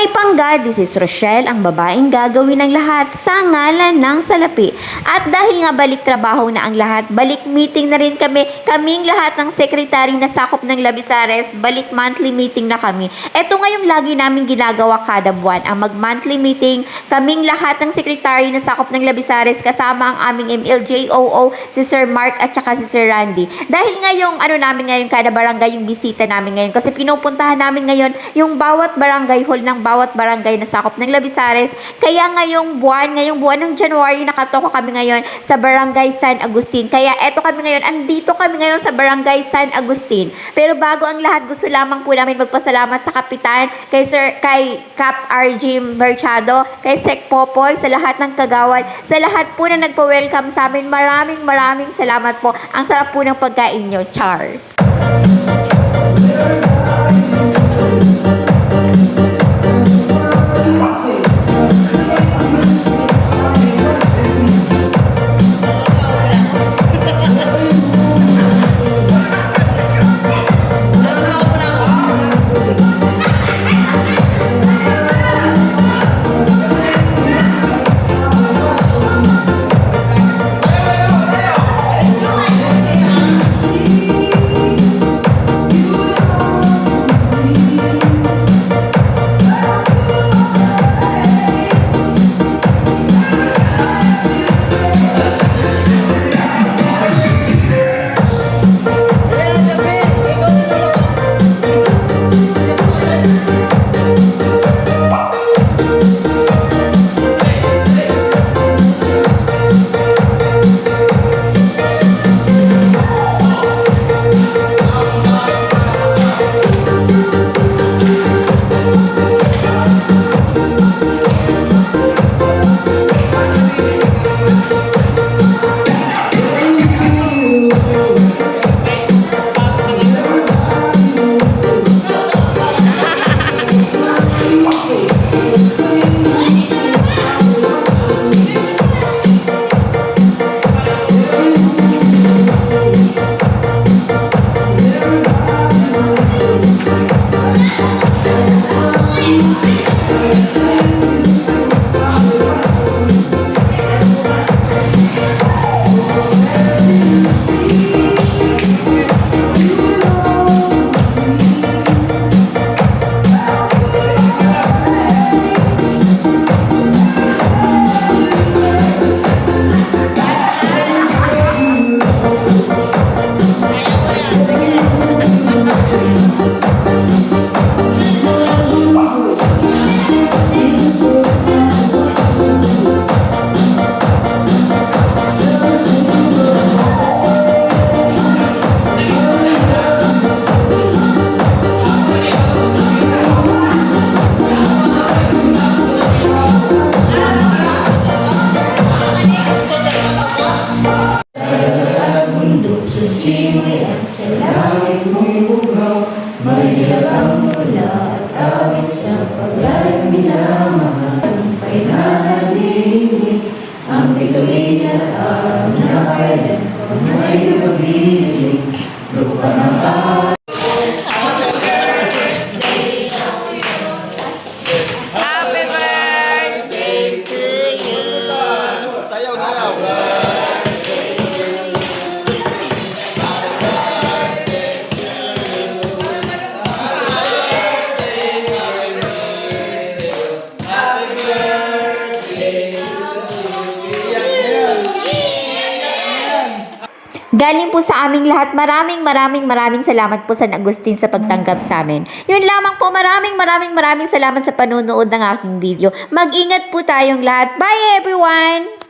May panggad, this is Rochelle, ang babaeng gagawin ng lahat sa ngalan ng salapi. At dahil nga balik trabaho na ang lahat, balik meeting na rin kami. Kaming lahat ng sekretary na sakop ng Labisares, balik monthly meeting na kami. Ito nga yung lagi namin ginagawa kada buwan, ang mag-monthly meeting. Kaming lahat ng sekretary na sakop ng Labisares kasama ang aming MLJOO, si Sir Mark at saka si Sir Randy. Dahil nga yung namin ngayon, kada barangay yung bisita namin ngayon. Kasi pinupuntahan namin ngayon yung bawat barangay hall ng bawat barangay na sakop ng Labisares. Kaya ngayong buwan ng January, nakatoka kami ngayon sa Barangay San Agustin. Kaya eto kami ngayon, andito kami ngayon sa Barangay San Agustin. Pero bago ang lahat, gusto lamang po namin magpasalamat sa Kapitan, kay Cap RG Merchado, kay Sec Popoy, sa lahat ng kagawad, sa lahat po na nagpa-welcome sa amin. Maraming salamat po. Ang sarap po ng pagkain nyo. Char! Simula sa langit mo'y bugaw, mahirap ang mula at awit sa paglalang minamahal. Tagumpay na nadidinig, ang bituin at araw na kailan kung may mabiling lupa ng araw. Galing po sa aming lahat, maraming salamat po San Agustin sa pagtanggap sa amin. Yun lamang po, maraming salamat sa panonood ng aking video. Mag-ingat po tayong lahat. Bye everyone!